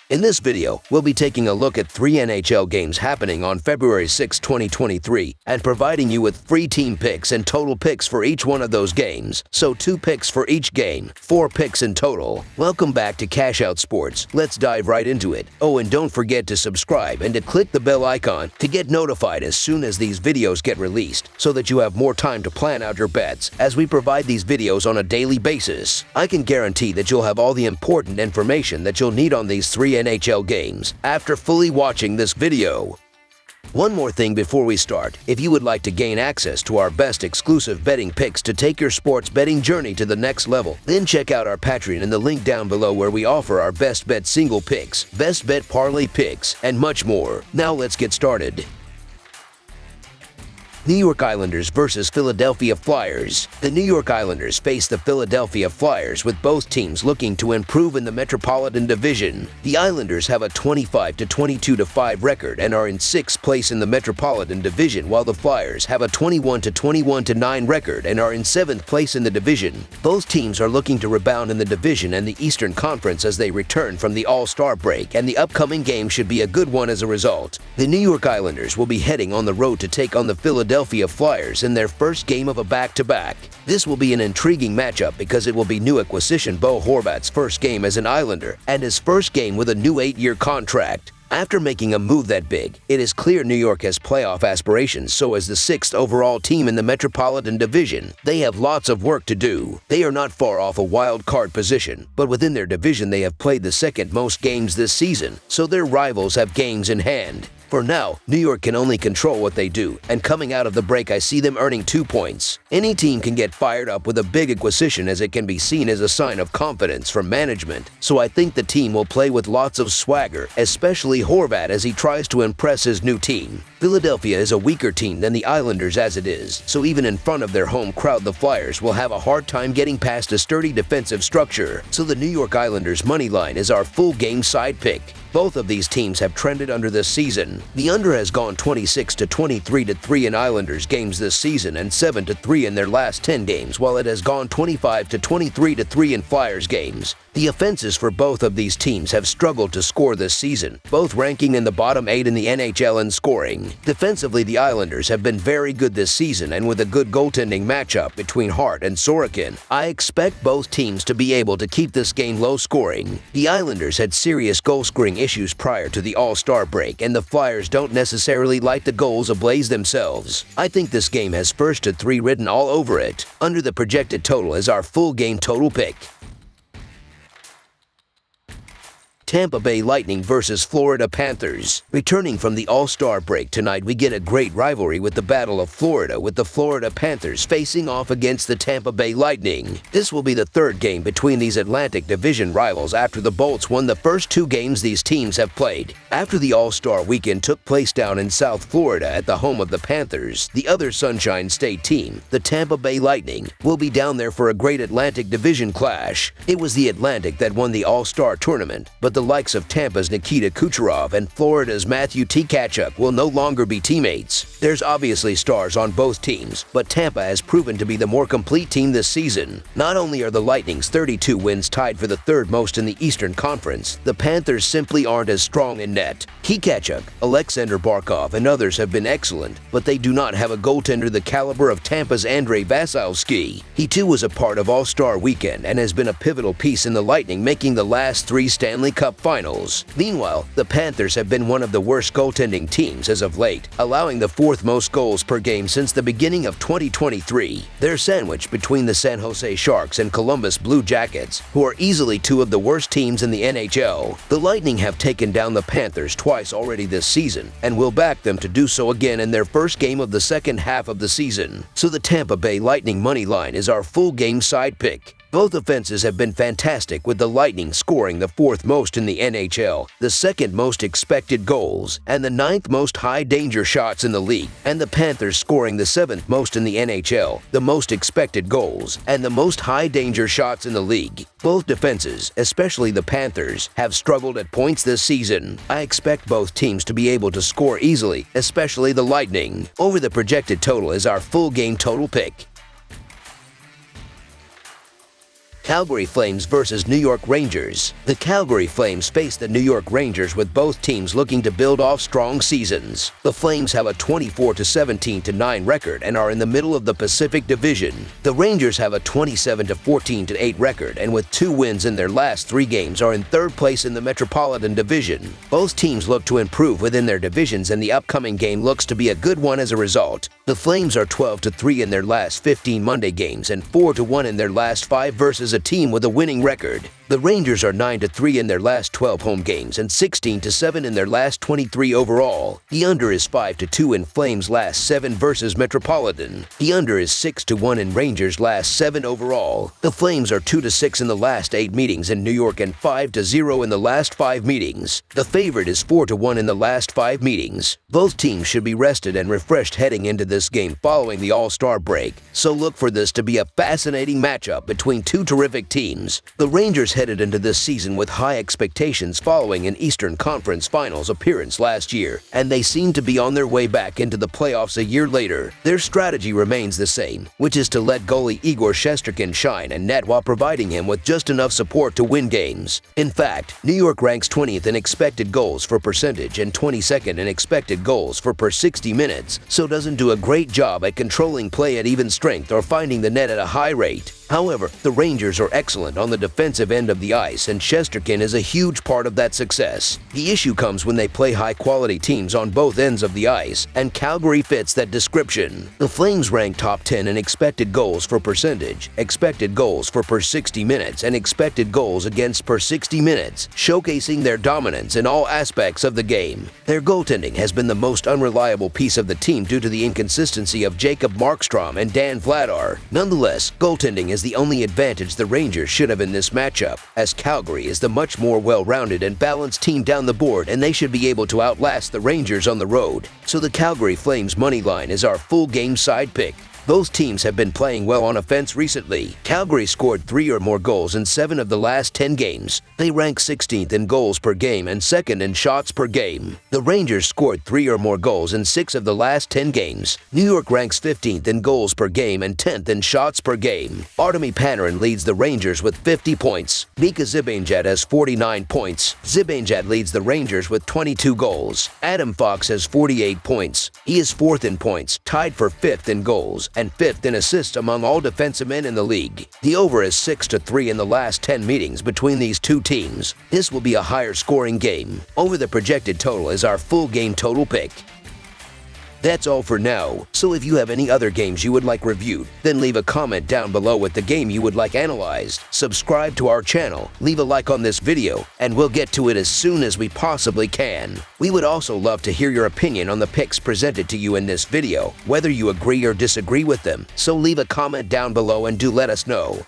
In this video, we'll be taking a look at 3 NHL games happening on February 6, 2023, and providing you with free team picks and total picks for each one of those games. So 2 picks for each game, 4 picks in total. Welcome back to Cash Out Sports. Let's dive right into it. Oh, and don't forget to subscribe and to click the bell icon to get notified as soon as these videos get released, so that you have more time to plan out your bets as we provide these videos on a daily basis. I can guarantee that you'll have all the important information that you'll need on these 3 NHL games after fully watching this video. One more thing before we start. If you would like to gain access to our best exclusive betting picks to take your sports betting journey to the next level, then check out our Patreon in the link down below, where we offer our best bet single picks, best bet parlay picks, and much more. Now let's get started. New York Islanders versus Philadelphia Flyers. The New York Islanders face the Philadelphia Flyers, with both teams looking to improve in the Metropolitan Division. The Islanders have a 25-22-5 record and are in 6th place in the Metropolitan Division, while the Flyers have a 21-21-9 record and are in 7th place in the division. Both teams are looking to rebound in the division and the Eastern Conference as they return from the All-Star break, and the upcoming game should be a good one as a result. The New York Islanders will be heading on the road to take on the Philadelphia Flyers in their first game of a back-to-back. This will be an intriguing matchup because it will be new acquisition Bo Horvat's first game as an Islander and his first game with a new 8-year contract. After making a move that big, it is clear New York has playoff aspirations, so as the 6th overall team in the Metropolitan Division, they have lots of work to do. They are not far off a wild card position, but within their division they have played the second most games this season, so their rivals have games in hand. For now, New York can only control what they do, and coming out of the break I see them earning 2 points. Any team can get fired up with a big acquisition, as it can be seen as a sign of confidence from management, so I think the team will play with lots of swagger, especially Horvat as he tries to impress his new team. Philadelphia is a weaker team than the Islanders as it is, so even in front of their home crowd the Flyers will have a hard time getting past a sturdy defensive structure, so the New York Islanders money line is our full game side pick. Both of these teams have trended under this season. The under has gone 26-23-3 in Islanders games this season and 7-3 in their last 10 games, while it has gone 25-23-3 in Flyers games. The offenses for both of these teams have struggled to score this season, both ranking in the bottom 8 in the NHL in scoring. Defensively, the Islanders have been very good this season, and with a good goaltending matchup between Hart and Sorokin, I expect both teams to be able to keep this game low scoring. The Islanders had serious goal scoring issues prior to the All-Star break, and the Flyers don't necessarily light the goals ablaze themselves. I think this game has 1-3 written all over it. Under the projected total is our full game total pick. Tampa Bay Lightning versus Florida Panthers. Returning from the All-Star break tonight, we get a great rivalry with the Battle of Florida, with the Florida Panthers facing off against the Tampa Bay Lightning. This will be the 3rd game between these Atlantic Division rivals after the Bolts won the first 2 games these teams have played. After the All-Star weekend took place down in South Florida at the home of the Panthers, the other Sunshine State team, the Tampa Bay Lightning, will be down there for a great Atlantic Division clash. It was the Atlantic that won the All-Star tournament, but the likes of Tampa's Nikita Kucherov and Florida's Matthew Tkachuk will no longer be teammates. There's obviously stars on both teams, but Tampa has proven to be the more complete team this season. Not only are the Lightning's 32 wins tied for the 3rd most in the Eastern Conference, the Panthers simply aren't as strong in net. Tkachuk, Alexander Barkov, and others have been excellent, but they do not have a goaltender the caliber of Tampa's Andrei Vasilevsky. He too was a part of All-Star Weekend and has been a pivotal piece in the Lightning making the last 3 Stanley Cup finals. Meanwhile, the Panthers have been one of the worst goaltending teams as of late, allowing the 4th most goals per game since the beginning of 2023. They're sandwiched between the San Jose Sharks and Columbus Blue Jackets, who are easily 2 of the worst teams in the NHL. The Lightning have taken down the Panthers twice already this season, and will back them to do so again in their first game of the second half of the season. So the Tampa Bay Lightning money line is our full game side pick. Both offenses have been fantastic, with the Lightning scoring the 4th most in the NHL, the 2nd most expected goals, and the 9th most high-danger shots in the league, and the Panthers scoring the 7th most in the NHL, the most expected goals, and the most high-danger shots in the league. Both defenses, especially the Panthers, have struggled at points this season. I expect both teams to be able to score easily, especially the Lightning. Over the projected total is our full game total pick. Calgary Flames versus New York Rangers. The Calgary Flames face the New York Rangers with both teams looking to build off strong seasons. The Flames have a 24-17-9 record and are in the middle of the Pacific Division. The Rangers have a 27-14-8 record and with 2 wins in their last 3 games are in 3rd place in the Metropolitan Division. Both teams look to improve within their divisions and the upcoming game looks to be a good one as a result. The Flames are 12-3 in their last 15 Monday games and 4-1 in their last 5 versus a team with a winning record. The Rangers are 9-3 in their last 12 home games and 16-7 in their last 23 overall. The under is 5-2 in Flames' last 7 versus Metropolitan. The under is 6-1 in Rangers' last 7 overall. The Flames are 2-6 in the last 8 meetings in New York and 5-0 in the last 5 meetings. The favorite is 4-1 in the last 5 meetings. Both teams should be rested and refreshed heading into this game following the All-Star break, so look for this to be a fascinating matchup between 2 terrific teams. The Rangers headed into this season with high expectations following an Eastern Conference Finals appearance last year, and they seem to be on their way back into the playoffs a year later. Their strategy remains the same, which is to let goalie Igor Shesterkin shine and net while providing him with just enough support to win games. In fact, New York ranks 20th in expected goals for percentage and 22nd in expected goals for per 60 minutes, so doesn't do a great job at controlling play at even strength or finding the net at a high rate. However, the Rangers are excellent on the defensive end of the ice, and Shesterkin is a huge part of that success. The issue comes when they play high-quality teams on both ends of the ice, and Calgary fits that description. The Flames rank top 10 in expected goals for percentage, expected goals for per 60 minutes, and expected goals against per 60 minutes, showcasing their dominance in all aspects of the game. Their goaltending has been the most unreliable piece of the team due to the inconsistency of Jacob Markstrom and Dan Vladar. Nonetheless, goaltending is the only advantage the Rangers should have in this matchup, as Calgary is the much more well-rounded and balanced team down the board and they should be able to outlast the Rangers on the road. So the Calgary Flames money line is our full game side pick. Both teams have been playing well on offense recently. Calgary scored 3 or more goals in 7 of the last 10 games. They rank 16th in goals per game and 2nd in shots per game. The Rangers scored 3 or more goals in 6 of the last 10 games. New York ranks 15th in goals per game and 10th in shots per game. Artemi Panarin leads the Rangers with 50 points. Mika Zibanejad has 49 points. Zibanejad leads the Rangers with 22 goals. Adam Fox has 48 points. He is 4th in points, tied for 5th in goals, and 5th in assists among all defensive men in the league. The over is 6-3 in the last 10 meetings between these 2 teams. This will be a higher scoring game. Over the projected total is our full game total pick. That's all for now, so if you have any other games you would like reviewed, then leave a comment down below with the game you would like analyzed. Subscribe to our channel, leave a like on this video, and we'll get to it as soon as we possibly can. We would also love to hear your opinion on the picks presented to you in this video, whether you agree or disagree with them, so leave a comment down below and do let us know.